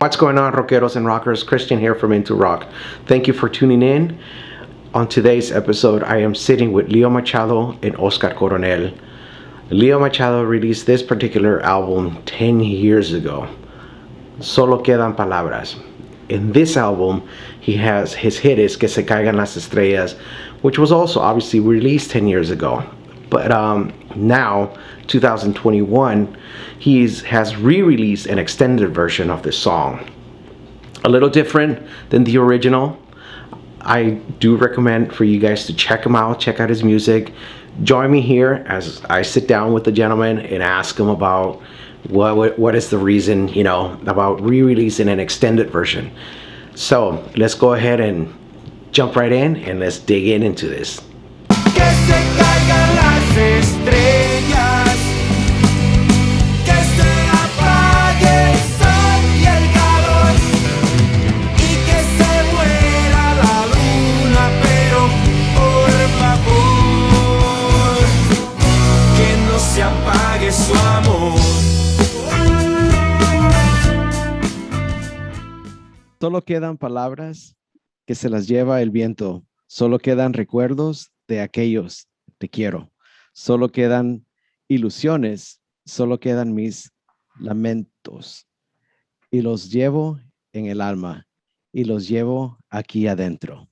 What's going on, rockeros and rockers? Christian here from Into Rock. Thank you for tuning in. On today's episode, I am sitting with Leo Machado and Oscar Coronel. Leo Machado released this particular album 10 years ago. Solo Quedan Palabras. In this album, he has his hit is Que se caigan las estrellas, which was also obviously released 10 years ago. But now, 2021, he has re-released an extended version of this song. A little different than the original. I do recommend for you guys to check him out, check out his music. Join me here as I sit down with the gentleman and ask him about what is the reason, about re-releasing an extended version. So let's go ahead and jump right in and let's dig into this. Que se caigan las estrellas, que se apague el sol y el calor, y que se muera la luna, pero por favor, que no se apague su amor. Solo quedan palabras que se las lleva el viento. Solo quedan recuerdos de aquellos te quiero. Solo quedan ilusiones. Solo quedan mis lamentos. Y los llevo en el alma. Y los llevo aquí adentro.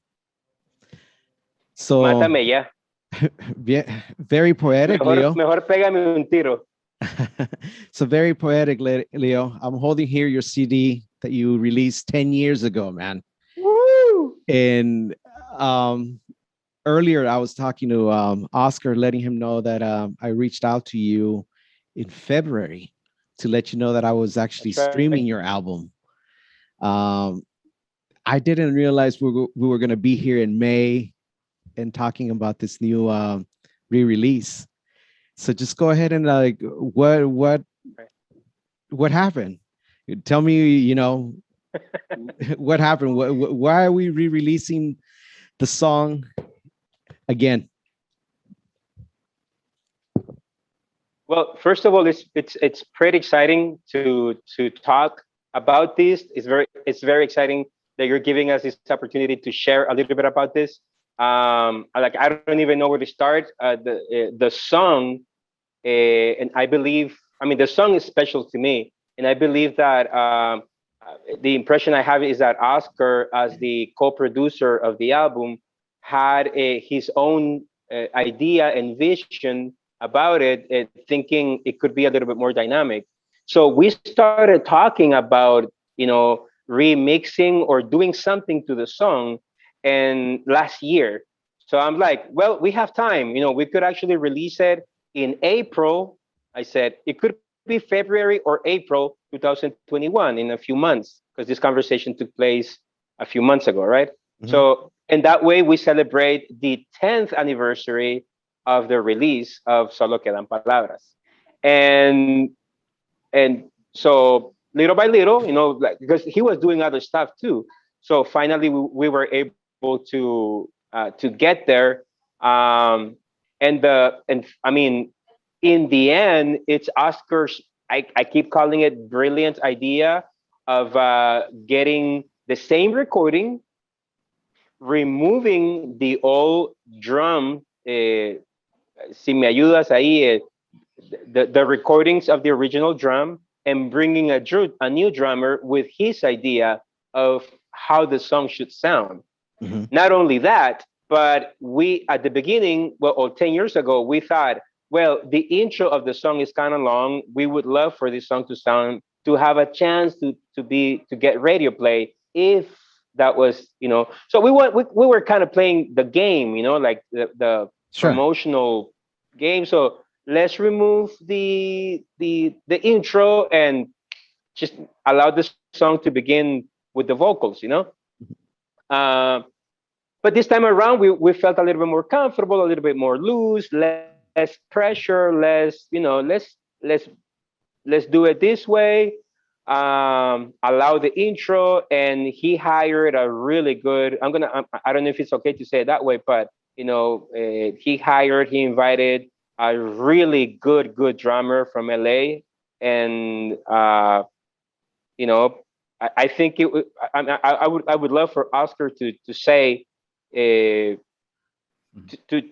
So, Mátame ya. very poetic, Leo. Mejor pégame un tiro. So very poetic, Leo. I'm holding here your CD that you released 10 years ago, man. Woo! And earlier I was talking to Oscar, letting him know that I reached out to you in February to let you know that I was actually streaming your album. I didn't realize we were going to be here in May and talking about this new re-release. So just go ahead and what happened? Tell me, what happened? Why are we re-releasing the song again? Well, first of all, it's pretty exciting to talk about this. It's very exciting that you're giving us this opportunity to share a little bit about this. I don't even know where to start. The song, and I believe, the song is special to me, and I believe that the impression I have is that Oscar, as the co-producer of the album, had his own idea and vision about it, thinking it could be a little bit more dynamic. So we started talking about, remixing or doing something to the song, and last year. So I'm like, well, we have time. We could actually release it in April. I said it could be February or April 2021, in a few months, because this conversation took place a few months ago, right? Mm-hmm. So, and that way we celebrate the 10th anniversary of the release of Solo Quedan Palabras. And so little by little, because he was doing other stuff too. So finally we were able to get there. In the end, it's Oscar's, I keep calling it, brilliant idea of getting the same recording, removing the old drum, si me ayudas ahí, the recordings of the original drum, and bringing a new drummer with his idea of how the song should sound. Mm-hmm. Not only that, but we, at the beginning, 10 years ago, we thought, well, the intro of the song is kind of long. We would love for this song to have a chance to get radio play, if that was, So we were kind of playing the game, like the sure, promotional game. So let's remove the intro and just allow the song to begin with the vocals, But this time around, we felt a little bit more comfortable, a little bit more loose, less pressure, less, let's do it this way. Allow the intro, and he hired a really good, I don't know if it's okay to say it that way, but he invited a really good drummer from LA, and I think I would love for Oscar to say to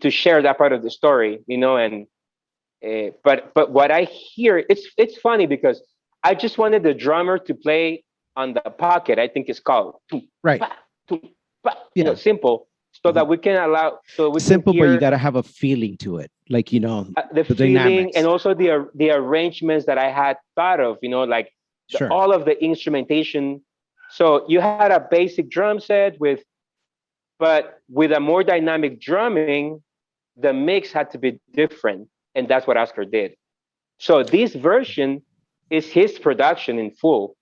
share that part of the story, and but what I hear, it's funny because I just wanted the drummer to play on the pocket. I think it's called tum, Right. pa, tum, pa, Yeah. simple, so Mhm. that we can so we can Simple, but you hear got to have a feeling to it, like the the feeling and dynamics. also the arrangements that I had thought of, like Sure. all of the instrumentation. So you had a basic drum set but with a more dynamic drumming, the mix had to be different, and that's what Oscar did. So this version is his production in full.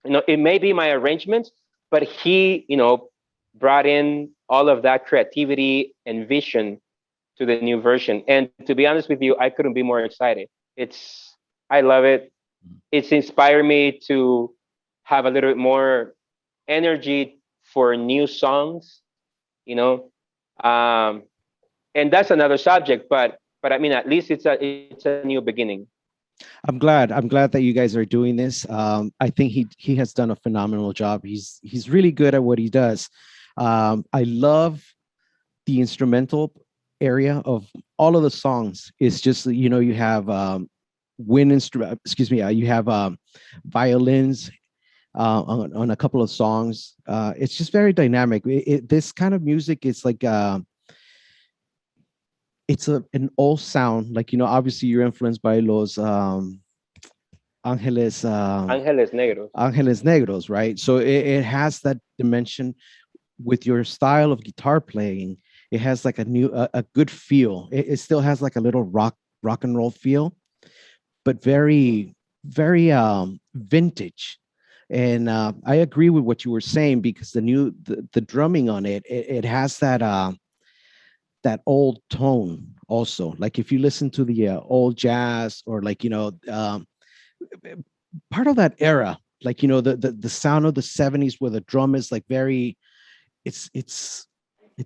It may be my arrangements, but he, brought in all of that creativity and vision to the new version. And to be honest with you, I couldn't be more excited. I love it. It's inspired me to have a little bit more energy for new songs, you know. Um, and that's another subject, but I mean, at least it's a new beginning. I'm glad. I'm glad that you guys are doing this. I think he has done a phenomenal job. He's really good at what he does. I love the instrumental area of all of the songs. It's just you have wind instrument. Excuse me. You have violins on a couple of songs. It's just very dynamic. This kind of music is like it's an old sound. Like obviously you're influenced by los Angeles Ángeles Negros. Angeles Negros, right? So it has that dimension with your style of guitar playing. It has like a good feel. It still has like a little rock and roll feel, but very very vintage. And I agree with what you were saying because the drumming on it has that old tone also. Like if you listen to the old jazz or like part of that era, like the sound of the 70s where the drum is like very it's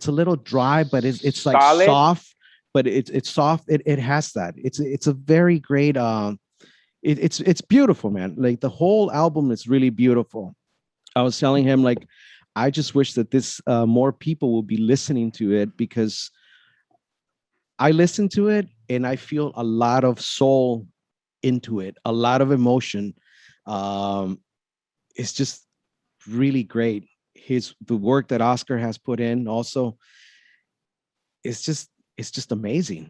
a little dry, but it's like Solid. soft, but it's soft. It has that. It's a very great it's beautiful, man. Like the whole album is really beautiful. I was telling him like I just wish that this more people will be listening to it because I listen to it and I feel a lot of soul into it, a lot of emotion. Um, it's just really great. The work that Oscar has put in also it's just amazing.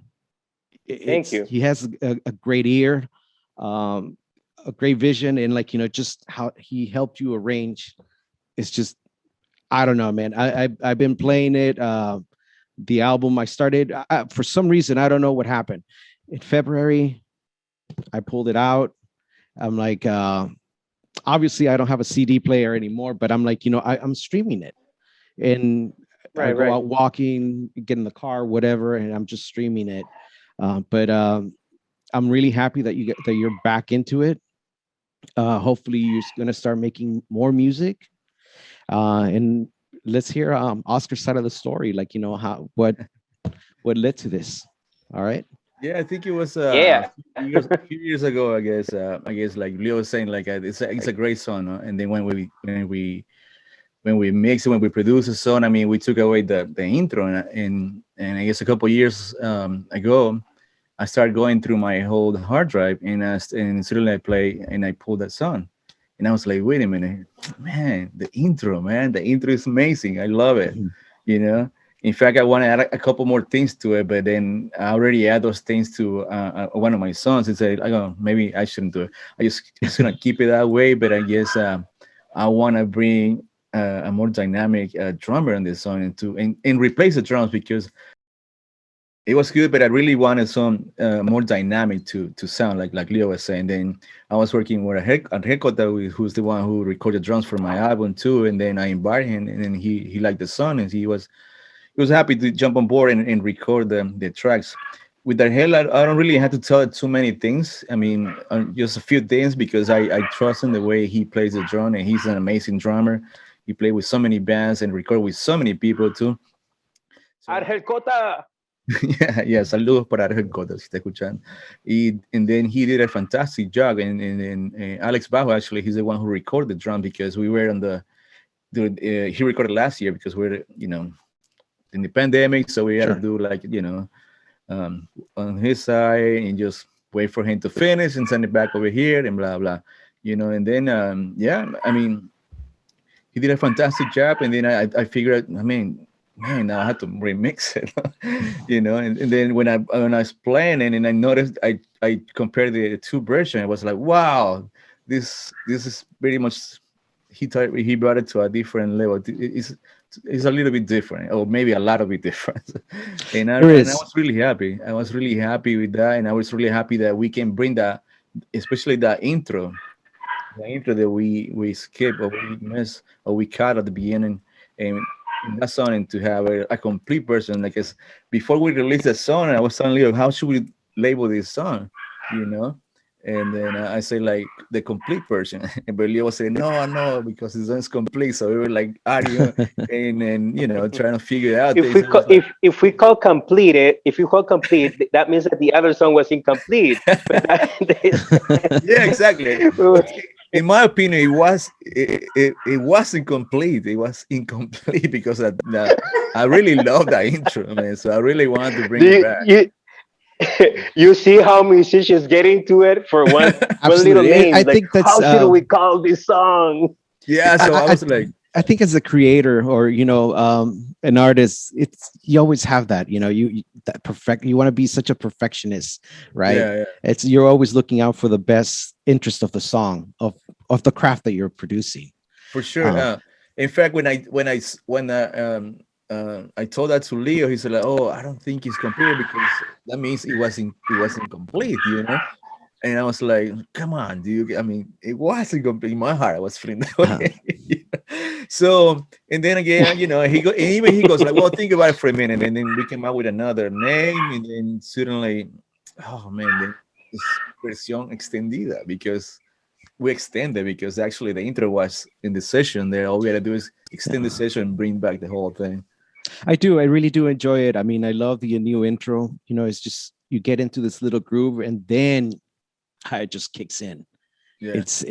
Thank you. He has a great ear, um, a great vision, and like just how he helped you arrange. It's just I don't know, man. I've been playing it. The album I started for some reason I don't know what happened. In February, I pulled it out. I'm like, obviously I don't have a CD player anymore, but I'm like, I'm streaming it, and I go Right. out walking, get in the car, whatever, and I'm just streaming it. But I'm really happy that that you're back into it. Hopefully, you're gonna start making more music, and let's hear Oscar's side of the story. Like, how what led to this. All right. Yeah, I think it was Yeah. a few years ago. I guess like Leo was saying, like it's a great song. And then when we mix it, when we produce a song, I mean, we took away the intro, and I guess a couple years ago, I started going through my whole hard drive, and suddenly I play and I pulled that song, and I was like, wait a minute, man, the intro is amazing. I love it, you know. In fact, I want to add a couple more things to it, but then I already add those things to one of my songs and say, maybe I shouldn't do it. Just gonna keep it that way, but I guess I want to bring a more dynamic drummer on this song and replace the drums because it was good, but I really wanted some more dynamic to sound like Leo was saying. Then I was working with a record who's the one who recorded drums for my album too, and then I invited him, and then he liked the song, and he was happy to jump on board and record the tracks. With that hell, I don't really have to tell it too many things. I mean, just a few things because I trust in the way he plays the drum, and he's an amazing drummer. He played with so many bands and recorded with so many people too. So, Argel Cota. Yeah, yeah, saludos para Alex Cota, si está escuchando. And then he did a fantastic job. And Alex Bajo, actually, he's the one who recorded the drum because we were on he recorded last year because we're, in the pandemic. So we had to Sure. do like, on his side and just wait for him to finish and send it back over here and blah, blah, and then, yeah, I mean, he did a fantastic job. And then I figured, I mean, man, now I had to remix it, and then when I was playing and I noticed, I compared the two versions. I was like, wow, this is pretty much, he brought it to a different level. It's a little bit different, or maybe a lot of bit different. There And I is. was really happy. I was really happy with that, and I was really happy that we can bring that, especially that intro, the intro that we skip or we miss or we cut at the beginning, and in that song, and to have a complete version. Like, before we released the song, I was telling Leo, how should we label this song, you know? And then I say like the complete version, but Leo was saying no, no, because the song's complete. So we were like arguing and trying to figure out If this. we I was call like, if we call complete it, if we call complete, that means that the other song was incomplete. But yeah, exactly. But in my opinion, it wasn't complete. It was incomplete because I really love that intro, man. So I really wanted to bring do it you, back. you you see how musicians get into it for one little Absolutely. I name? Like, think that's how should we call this song? Yeah, so I I, was like, I think as a creator or an artist, it's you always have that. That perfect. You want to be such a perfectionist, right? yeah, yeah, It's you're always looking out for the best interest of the song of the craft that you're producing. for sure. Um, In fact, when I told that to Leo, he said like, "Oh, I don't think it's complete because that means it wasn't complete, you know." And I was like, "Come on, dude! I mean, it wasn't complete." In my heart, I was feeling that uh, way. So, and then again, and even he goes like, "Well, think about it for a minute," and then we came up with another name, and then suddenly, oh man, then it's versión extendida because we extended because actually the intro was in the session there. All we had to do is extend the yeah. session and bring back the whole thing. I do. I really do enjoy it. I mean, I love the new intro. It's just you get into this little groove, and then it just kicks in. Yeah, It's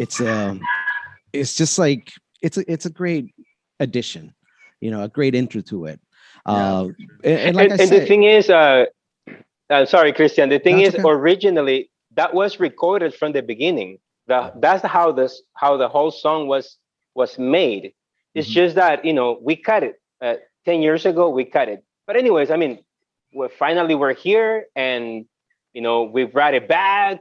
just like it's a great addition, a great intro to it. yeah, Uh, for sure. and like I And the said, thing is, sorry, Christian. The thing that's is, okay. originally that was recorded from the beginning. That's how the whole song was made. It's Mhm. just that we cut it 10 years ago. We cut it. But anyways, I mean, we're here, and we brought it back,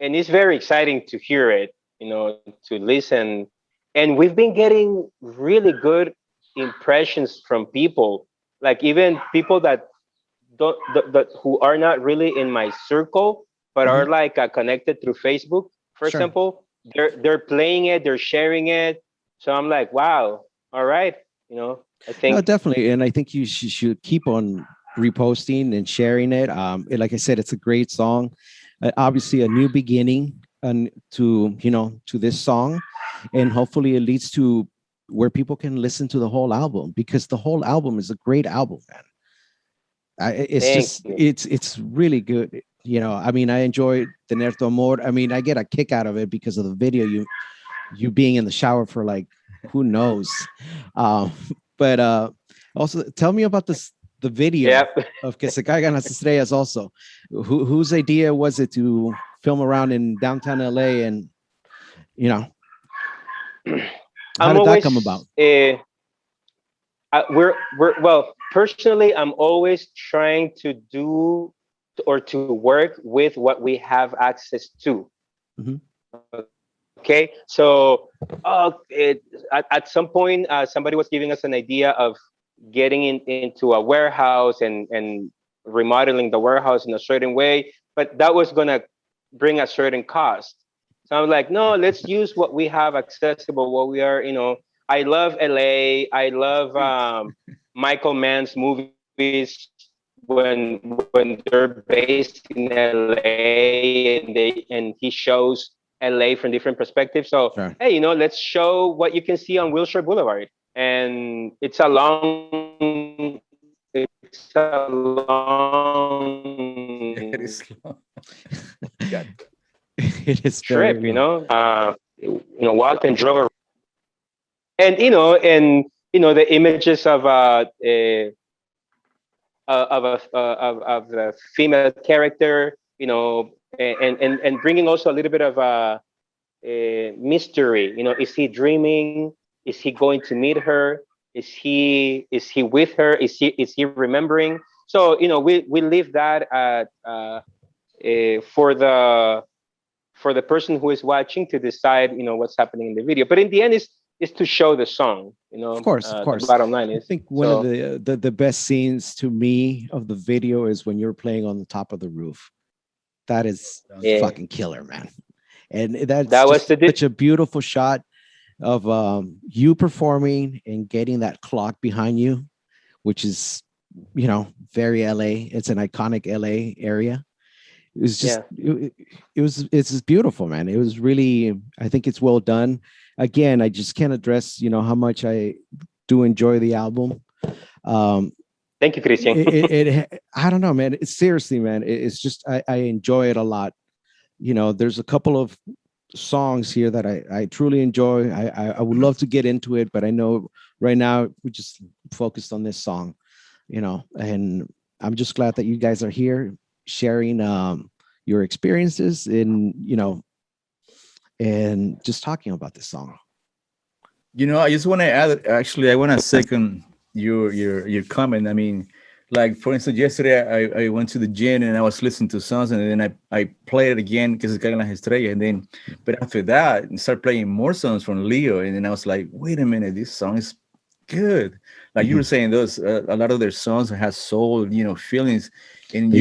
and it's very exciting to hear it. To listen, and we've been getting really good impressions from people, like even people that who are not really in my circle, but are Mhm. like connected through Facebook, for Sure. example. They're playing it, they're sharing it. So I'm like, wow, all right. I No, think definitely, and I think you should keep on reposting and sharing it. Like I said, it's a great song. Obviously, a new beginning and to this song, and hopefully, it leads to where people can listen to the whole album because the whole album is a great album, man. It's thank just you. it's really good. I mean, I enjoy Tener Tu Amor. I mean, I get a kick out of it because of the video you being in the shower for like who knows. Um, but also tell me about the Yeah. video of Que Se Caigan las Estrellas also. Whose idea was it to film around in downtown LA and you know how I'm did that come about? always we're well, personally, I'm always trying to do or to work with what we have access to. Mhm. Okay, so at some point, somebody was giving us an idea of getting into a warehouse and remodeling the warehouse in a certain way, but that was gonna bring a certain cost. So I was like, no, let's use what we have accessible. What we are, I love LA. I love Michael Mann's movies when they're based in LA and he shows LA from different perspectives. So Sure. hey, let's show what you can see on Wilshire Boulevard, and it's a long it's a long It is long. God. It is very trip, long. walked and drove around. And the images of the female character, and bringing also a little bit of mystery. Is he dreaming? Is he going to meet her? Is he with her? Is he remembering? So we leave that for the person who is watching to decide what's happening in the video. But in the end, is to show the song. Of course, of The course. bottom line I is, think one of the best scenes to me of the video is when you're playing on the top of the roof. That is Yeah. fucking killer, man. And that's That was just such a beautiful shot of you performing and getting that clock behind you, which is, very LA. It's an iconic LA area. It was just, it's just beautiful, man. It was really, I think it's well done. Again, I just can't address, how much I do enjoy the album. Thank you, Christian. I don't know, man. Seriously, man. It's just, I enjoy it a lot. There's a couple of songs here that I truly enjoy. I would love to get into it, but I know right now we just focused on this song, and I'm just glad that you guys are here sharing your experiences and just talking about this song. I just want to add. Actually, I want to second your comment. I mean, like for instance, yesterday I went to the gym and I was listening to songs, and then I played it again because it's Caigan Estrellas, and then but after that I started playing more songs from Leo, and then I was like, wait a minute, this song is good. Like you were saying, those a lot of their songs have soul, feelings, and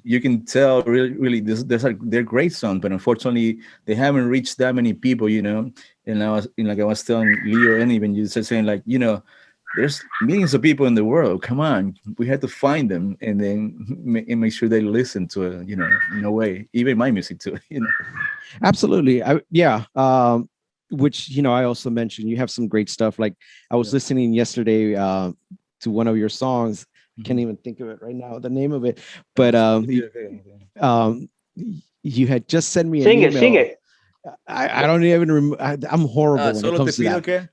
you can tell really they're great songs, but unfortunately they haven't reached that many people, And I was telling Leo, and even you said saying like, there's millions of people in the world. Come on, we had to find them and then make sure they listen to it, in a way, even my music too, Absolutely. Which, I also mentioned you have some great stuff. Like I was listening yesterday to one of your songs. Can't even think of it right now, the name of it. But you had just sent me an email. Sing it. I don't even remember. I'm horrible when it comes to that.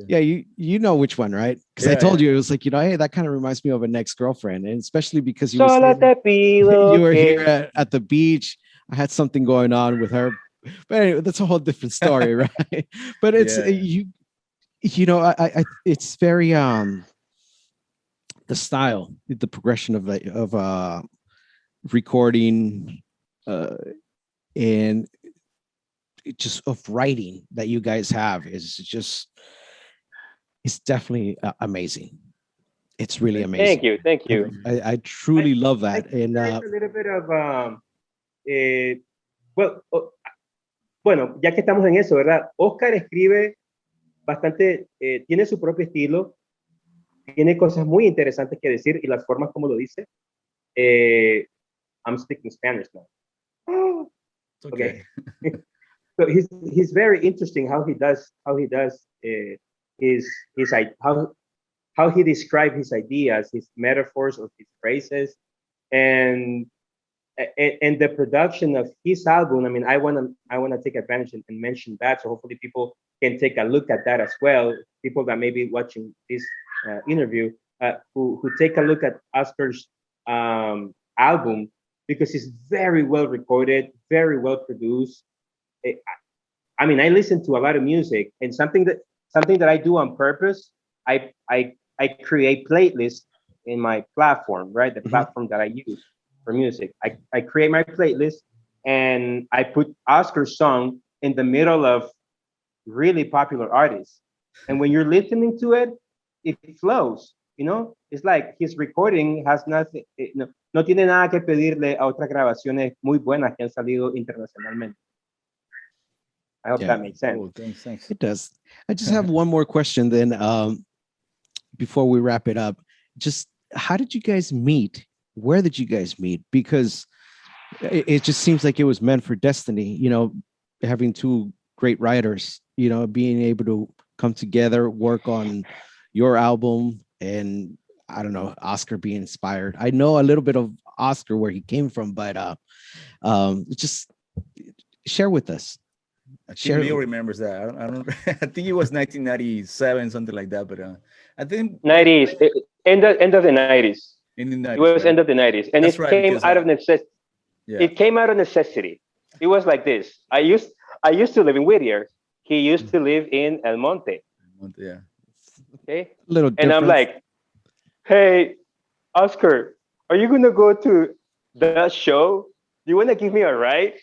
Yeah, you know which one, right? Because I told you it was like, hey, that kind of reminds me of an ex-girlfriend, and especially because you were here at the beach. I had something going on with her, but anyway, that's a whole different story, right? But it's it's very the style, the progression of recording and just of writing that you guys have it's definitely amazing. It's really amazing. Thank you. I truly love that. And a little bit of bueno, ya que estamos en eso, ¿verdad? Oscar escribe bastante, tiene su propio estilo, tiene cosas muy interesantes que decir y las formas como lo dice. I'm speaking Spanish now. Okay. So he's very interesting how he does his how he describes his ideas, his metaphors, or his phrases, and the production of his album. I mean, I want to take advantage and mention that, so hopefully people can take a look at that as well. People that may be watching this interview who take a look at Oscar's album, because it's very well recorded, very well produced. I mean, I listen to a lot of music, and something that I do on purpose. I create playlists in my platform, right? The platform that I use for music. I create my playlist, and I put Oscar's song in the middle of really popular artists. And when you're listening to it, it flows. It's like his recording has nothing. No tiene nada que pedirle a otras grabaciones muy buenas que han salido internacionalmente. I hope that makes sense. Oh, thanks. It does. I just have one more question then before we wrap it up. Just how did you guys meet? Where did you guys meet? Because it just seems like it was meant for destiny, having two great writers, being able to come together, work on your album. And I don't know, Oscar be inspired? I know a little bit of Oscar where he came from, but just share with us. I think Share. Leo remembers that. I don't I think it was 1997, something like that. But I think 90s, end of the 90s. in the It 90s, was right? end of the 90s, and That's it right, came because out of necessity. yeah, It came out of necessity. It was like this. I used to live in Whittier. He used to live in El Monte. yeah. Okay, Little and I'm difference. like, hey, Oscar, are you gonna go to the show? Do you want to give me a ride?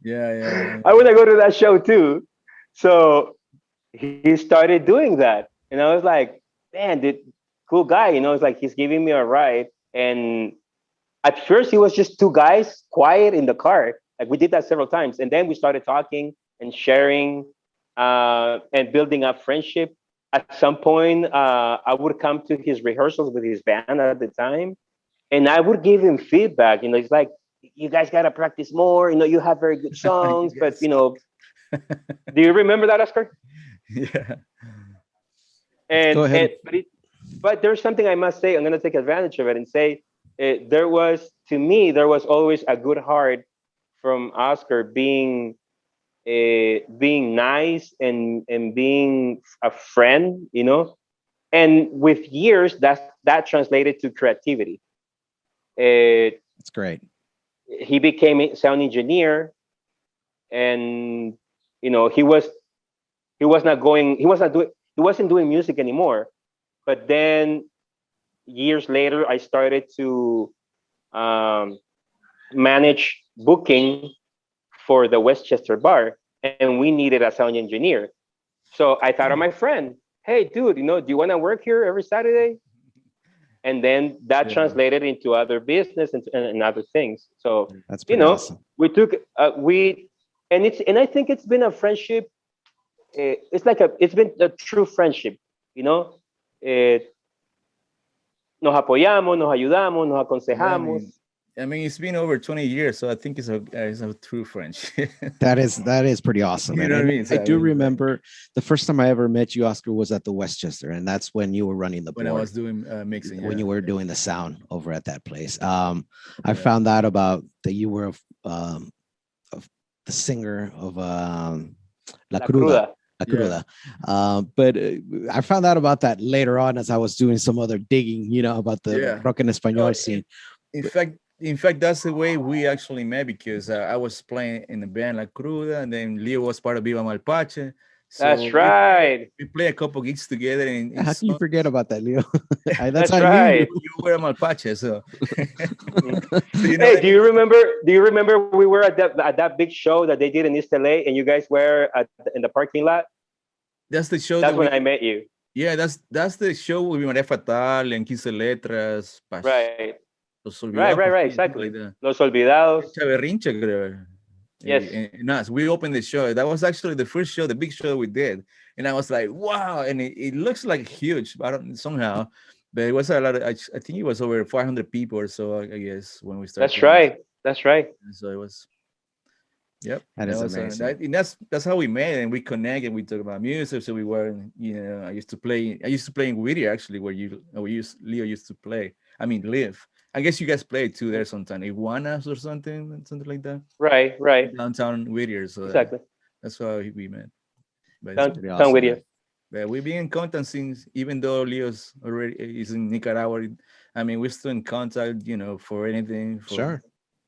Yeah, yeah, I want to go to that show too. So he started doing that, and I was like, man, dude, cool guy. You know, it's like he's giving me a ride. And at first, he was just two guys, quiet in the car. Like we did that several times, and then we started talking and sharing and building up friendship. At some point, I would come to his rehearsals with his band at the time, and I would give him feedback. You know, it's like, you guys gotta practice more. You know, you have very good yeah. You songs, but guys suck. do you remember that, Oscar? Yeah. Go ahead. But there's something I must say. I'm gonna take advantage of it and say there was, to me, there was always a good heart from Oscar, being nice and being a friend, you know. And with years, that translated to creativity. Uh, That's great. he became a sound engineer, and you know, he wasn't doing music anymore. But then years later, I started to um, manage booking for the Westchester bar, and we needed a sound engineer. So I thought of my friend, hey, dude, you know, do you want to work here every Saturday? And then that Yeah. translated into other business and other things. So, That's you pretty know, awesome. we took and I think it's been a friendship. It's been a true friendship. You know, eh, nos apoyamos, nos ayudamos, nos Yeah, aconsejamos. I mean, it's been over 20 years, so I think it's a true friendship. That is pretty awesome. You know what I mean? I So, I do mean, like, remember the first time I ever met you, Oscar, was at the Westchester, and that's when you were running the when I board, was doing mixing, when yeah, you were yeah, doing the sound over at that place. I yeah, found out about that you were of the singer of La La Cruda. cruda. La yeah. Cruda. But I found out about that later on as I was doing some other digging, about the Yeah. rock en No, español scene. in fact, that's the way we actually met, because I was playing in the band La Cruda, and then Leo was part of Viva Malpache. So That's right. we play a couple gigs together, and How can you forget about that, Leo? That's That's how I knew you. right. you were a Malpache, so Mhm. so you know Hey, what I mean? do you remember we were at that big show that they did in East LA, and you guys were in the parking lot? That's the show that That's when we I met you. yeah, that's the show with María Fatal and 15 Letras, Right. Los Olvidados, Right. something like Exactly. that. Los Olvidados. Chaverrinche, creo. Yes. And us, we opened the show. That was actually the first show, the big show we did. And I was like, wow. And it looks like huge, but I don't somehow. But it was a lot of, I think it was over 500 people or so, I guess, when we started That's playing. right. That's right. And so it was, yep. That is was, amazing. and that's how we met, and we connected. We talked about music. So we were, I used to play in Whittier, actually, where Leo used to play. I mean, live. I guess you guys played too there sometime, Iguanas or something like that. Right. Downtown Whittier. So Exactly. that's how we met. But it's Pretty Down awesome, with man. you. but we've been in contact since, even though Leo's already is in Nicaragua. I mean, we're still in contact, for anything, for Sure.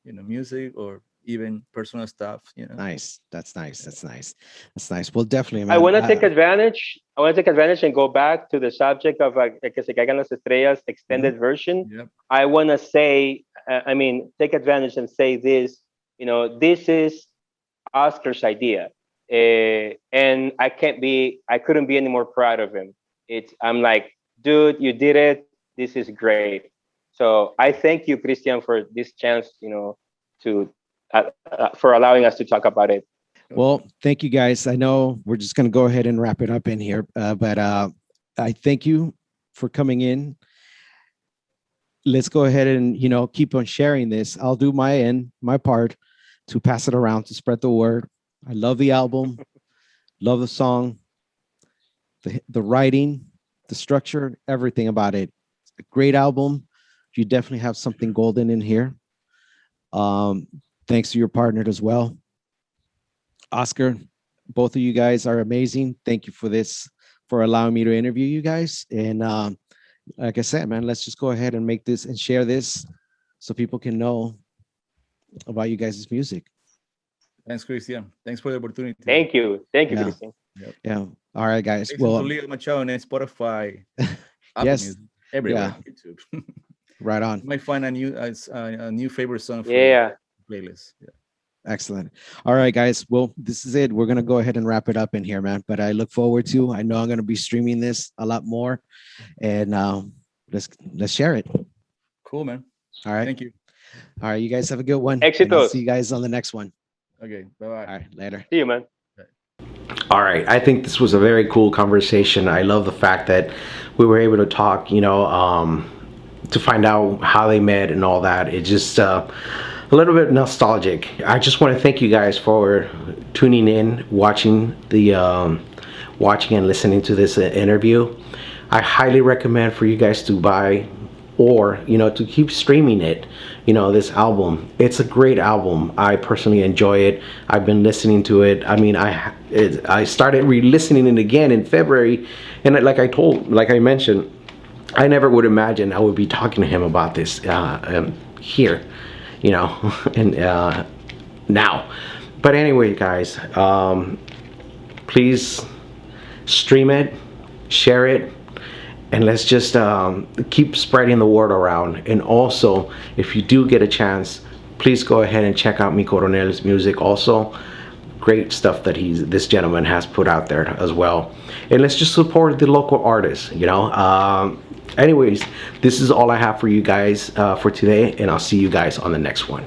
music or even personal stuff. Nice. That's nice. That's nice. That's nice. Well, definitely, I man. want to take advantage. I want to take advantage and go back to the subject of Que se caigan las estrellas extended version. Yep. I want to say, I mean, take advantage and say this. This is Oscar's idea, and I couldn't be any more proud of him. I'm like, dude, you did it. This is great. So I thank you, Christian, for this chance. To for allowing us to talk about it. Well, thank you guys. I know we're just going to go ahead and wrap it up in here, but I thank you for coming in. Let's go ahead and, keep on sharing this. I'll do my part to pass it around, to spread the word. I love the album, love the song. the writing, the structure, everything about it. It's a great album. You definitely have something golden in here. Thanks to your partner as well, Oscar. Both of you guys are amazing. Thank you for this, for allowing me to interview you guys. And like I said, man, let's just go ahead and make this and share this so people can know about you guys' music. Thanks, Christian. Thanks for the opportunity. Thank you, Yeah. Christian. Yeah. All right, guys. Listen to Well, Leo Machado on Spotify, Apple yes. Music, everywhere. Yeah. YouTube. Right on. You might find a new favorite song for Yeah. the playlist. Yeah. Excellent. All right, guys. Well, this is it. We're gonna go ahead and wrap it up in here, man. But I look forward to. I know I'm gonna be streaming this a lot more, and let's share it. Cool, man. All right. Thank you. All right. You guys have a good one. And I'll Éxitos. see you guys on the next one. Okay. Bye-bye. All right. Later. See you, man. All right. I think this was a very cool conversation. I love the fact that we were able to talk, to find out how they met and all that. It's just a little bit nostalgic. I just want to thank you guys for tuning in, watching and listening to this interview. I highly recommend for you guys to buy or, to keep streaming it, this album. It's a great album. I personally enjoy it. I've been listening to it. I mean, I started re-listening it again in February, and like I mentioned, I never would imagine I would be talking to him about this here, and now. But anyway, guys, please stream it, share it, and let's just keep spreading the word around. And also, if you do get a chance, please go ahead and check out Mi Coronel's music also. Great stuff that this gentleman has put out there as well. And let's just support the local artists, anyways, this is all I have for you guys for today, and I'll see you guys on the next one.